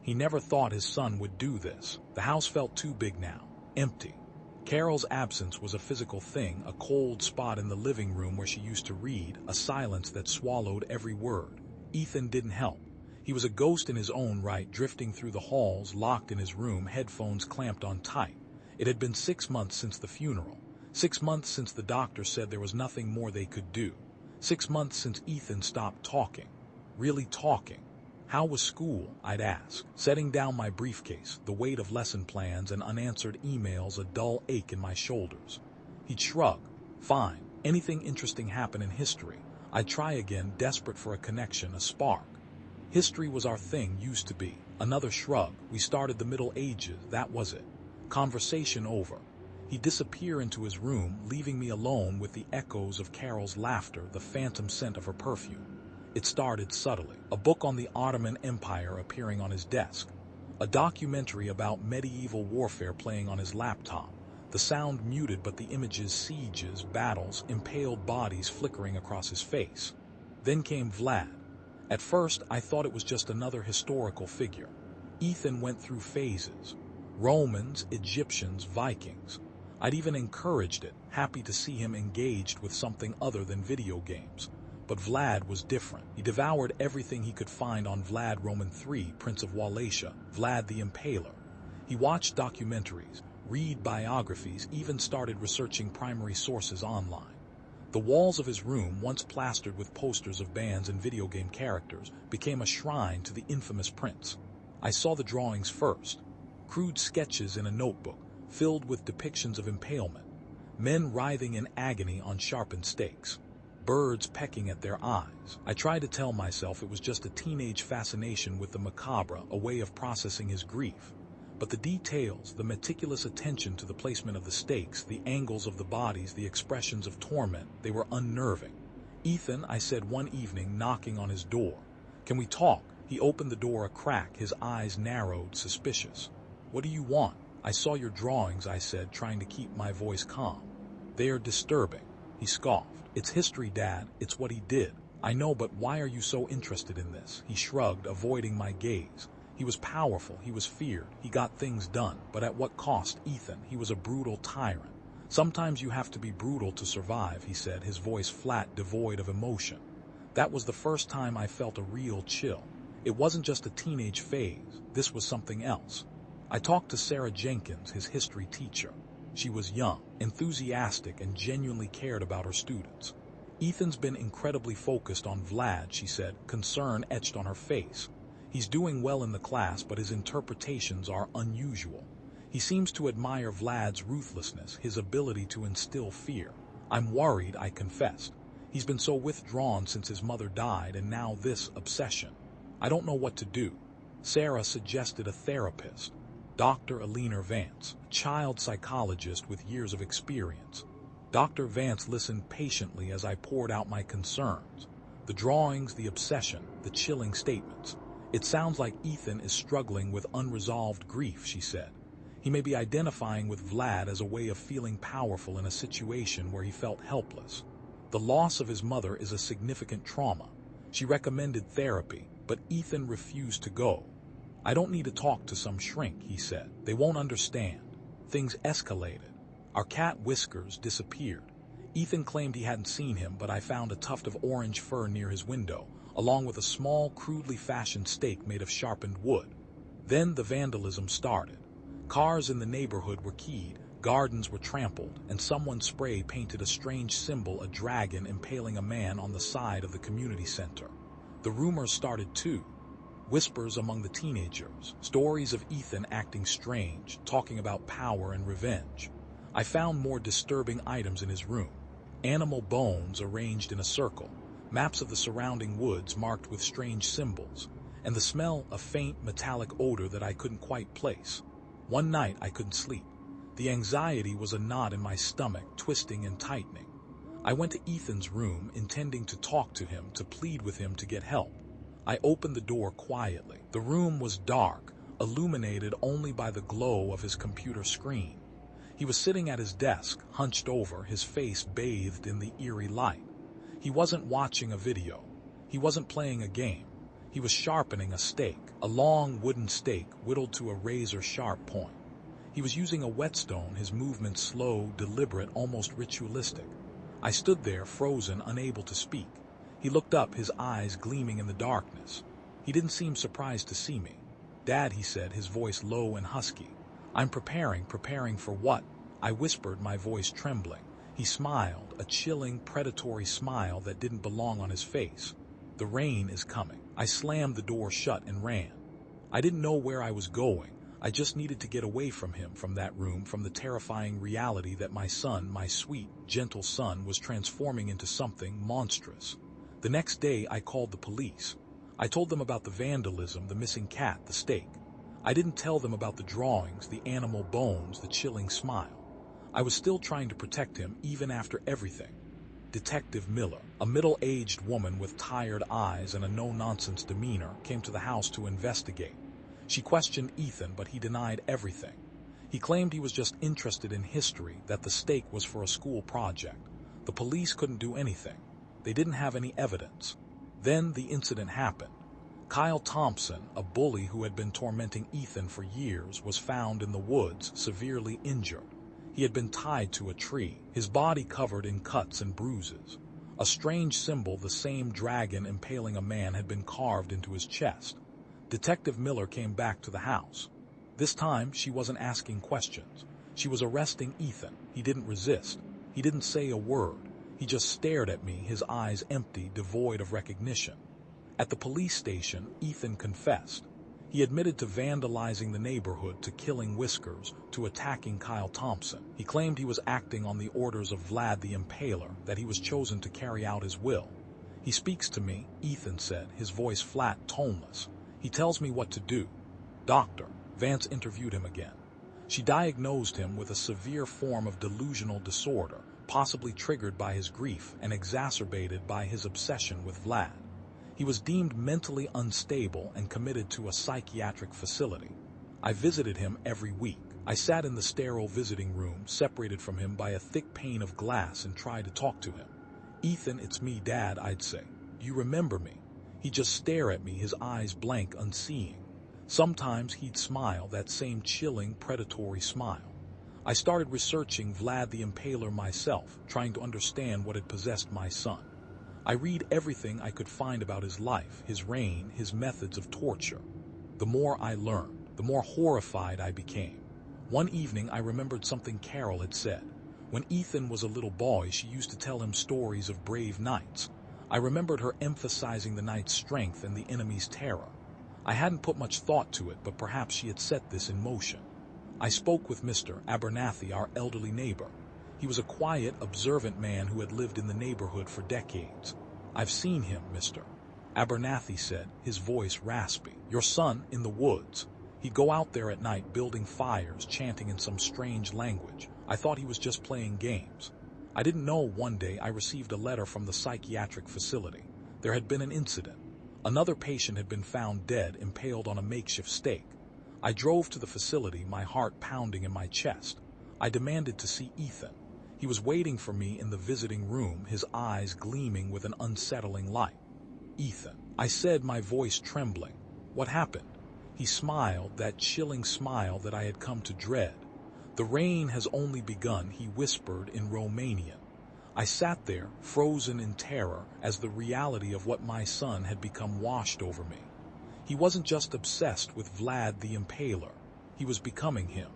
He never thought his son would do this. The house felt too big now, empty. Carol's absence was a physical thing, a cold spot in the living room where she used to read, a silence that swallowed every word. Ethan didn't help. He was a ghost in his own right, drifting through the halls, locked in his room, headphones clamped on tight. It had been 6 months since the funeral. 6 months since the doctor said there was nothing more they could do. 6 months since Ethan stopped talking. Really talking. How was school? I'd ask, setting down my briefcase, the weight of lesson plans and unanswered emails, a dull ache in my shoulders. He'd shrug. Fine. Anything interesting happen in history? I'd try again, desperate for a connection, a spark. History was our thing, used to be. Another shrug. We started the Middle Ages, that was it. Conversation over. He'd disappear into his room, leaving me alone with the echoes of Carol's laughter, the phantom scent of her perfume. It started subtly. A book on the Ottoman Empire appearing on his desk. A documentary about medieval warfare playing on his laptop. The sound muted, but the images, sieges, battles, impaled bodies flickering across his face. Then came Vlad. At first, I thought it was just another historical figure. Ethan went through phases. Romans, Egyptians, Vikings. I'd even encouraged it, happy to see him engaged with something other than video games. But Vlad was different. He devoured everything he could find on Vlad Roman III, Prince of Wallachia, Vlad the Impaler. He watched documentaries, read biographies, even started researching primary sources online. The walls of his room, once plastered with posters of bands and video game characters, became a shrine to the infamous prince. I saw the drawings first. Crude sketches in a notebook, filled with depictions of impalement. Men writhing in agony on sharpened stakes. Birds pecking at their eyes. I tried to tell myself it was just a teenage fascination with the macabre, a way of processing his grief. But the details, the meticulous attention to the placement of the stakes, the angles of the bodies, the expressions of torment, they were unnerving. "Ethan," I said one evening, knocking on his door. "Can we talk?" He opened the door a crack, his eyes narrowed, suspicious. "What do you want?" "I saw your drawings," I said, trying to keep my voice calm. "They are disturbing." He scoffed. "It's history, Dad. It's what he did." "I know, but why are you so interested in this?" He shrugged, avoiding my gaze. He was powerful, he was feared, he got things done, but at what cost, Ethan? He was a brutal tyrant. "Sometimes you have to be brutal to survive," he said, his voice flat, devoid of emotion. That was the first time I felt a real chill. It wasn't just a teenage phase, this was something else. I talked to Sarah Jenkins, his history teacher. She was young, enthusiastic, and genuinely cared about her students. "Ethan's been incredibly focused on Vlad," she said, concern etched on her face. "He's doing well in the class, but his interpretations are unusual. He seems to admire Vlad's ruthlessness, his ability to instill fear. I'm worried," I confessed. "He's been so withdrawn since his mother died, and now this obsession. I don't know what to do." Sarah suggested a therapist. Dr. Alina Vance, a child psychologist with years of experience. Dr. Vance listened patiently as I poured out my concerns. The drawings, the obsession, the chilling statements. "It sounds like Ethan is struggling with unresolved grief," she said. "He may be identifying with Vlad as a way of feeling powerful in a situation where he felt helpless. The loss of his mother is a significant trauma." She recommended therapy, but Ethan refused to go. "I don't need to talk to some shrink," he said. "They won't understand." Things escalated. Our cat Whiskers disappeared. Ethan claimed he hadn't seen him, but I found a tuft of orange fur near his window, along with a small, crudely fashioned stake made of sharpened wood. Then the vandalism started. Cars in the neighborhood were keyed, gardens were trampled, and someone spray-painted a strange symbol, a dragon impaling a man on the side of the community center. The rumors started too. Whispers among the teenagers, stories of Ethan acting strange, talking about power and revenge. I found more disturbing items in his room. Animal bones arranged in a circle, maps of the surrounding woods marked with strange symbols, and the smell of faint metallic odor that I couldn't quite place. One night I couldn't sleep. The anxiety was a knot in my stomach, twisting and tightening. I went to Ethan's room, intending to talk to him, to plead with him to get help. I opened the door quietly. The room was dark, illuminated only by the glow of his computer screen. He was sitting at his desk, hunched over, his face bathed in the eerie light. He wasn't watching a video. He wasn't playing a game. He was sharpening a stake, a long wooden stake whittled to a razor-sharp point. He was using a whetstone, his movements slow, deliberate, almost ritualistic. I stood there, frozen, unable to speak. He looked up, his eyes gleaming in the darkness. He didn't seem surprised to see me. "Dad," he said, his voice low and husky. "I'm preparing for what?" I whispered, my voice trembling. He smiled, a chilling, predatory smile that didn't belong on his face. "The rain is coming." I slammed the door shut and ran. I didn't know where I was going. I just needed to get away from him, from that room, from the terrifying reality that my son, my sweet, gentle son, was transforming into something monstrous. The next day, I called the police. I told them about the vandalism, the missing cat, the stake. I didn't tell them about the drawings, the animal bones, the chilling smile. I was still trying to protect him, even after everything. Detective Miller, a middle-aged woman with tired eyes and a no-nonsense demeanor, came to the house to investigate. She questioned Ethan, but he denied everything. He claimed he was just interested in history, that the stake was for a school project. The police couldn't do anything. They didn't have any evidence. Then the incident happened. Kyle Thompson, a bully who had been tormenting Ethan for years, was found in the woods, severely injured. He had been tied to a tree, his body covered in cuts and bruises. A strange symbol, the same dragon impaling a man, had been carved into his chest. Detective Miller came back to the house. This time, she wasn't asking questions. She was arresting Ethan. He didn't resist. He didn't say a word. He just stared at me, his eyes empty, devoid of recognition. At the police station, Ethan confessed. He admitted to vandalizing the neighborhood, to killing Whiskers, to attacking Kyle Thompson. He claimed he was acting on the orders of Vlad the Impaler, that he was chosen to carry out his will. "He speaks to me," Ethan said, his voice flat, toneless. "He tells me what to do." "Doctor," Vance interviewed him again. She diagnosed him with a severe form of delusional disorder, possibly triggered by his grief and exacerbated by his obsession with Vlad. He was deemed mentally unstable and committed to a psychiatric facility. I visited him every week. I sat in the sterile visiting room, separated from him by a thick pane of glass, and tried to talk to him. "Ethan, it's me, Dad," I'd say. "Do you remember me?" He'd just stare at me, his eyes blank, unseeing. Sometimes he'd smile, that same chilling, predatory smile. I started researching Vlad the Impaler myself, trying to understand what had possessed my son. I read everything I could find about his life, his reign, his methods of torture. The more I learned, the more horrified I became. One evening I remembered something Carol had said. When Ethan was a little boy, she used to tell him stories of brave knights. I remembered her emphasizing the knight's strength and the enemy's terror. I hadn't put much thought to it, but perhaps she had set this in motion. I spoke with Mr. Abernathy, our elderly neighbor. He was a quiet, observant man who had lived in the neighborhood for decades. "I've seen him, Mr. Abernathy said, his voice raspy. "Your son in the woods. He'd go out there at night building fires, chanting in some strange language. I thought he was just playing games. I didn't know one day I received a letter from the psychiatric facility. There had been an incident. Another patient had been found dead, impaled on a makeshift stake. I drove to the facility, my heart pounding in my chest. I demanded to see Ethan. He was waiting for me in the visiting room, his eyes gleaming with an unsettling light. "Ethan," I said, my voice trembling. "What happened?" He smiled, that chilling smile that I had come to dread. "The rain has only begun," he whispered in Romanian. I sat there, frozen in terror, as the reality of what my son had become washed over me. He wasn't just obsessed with Vlad the Impaler. He was becoming him.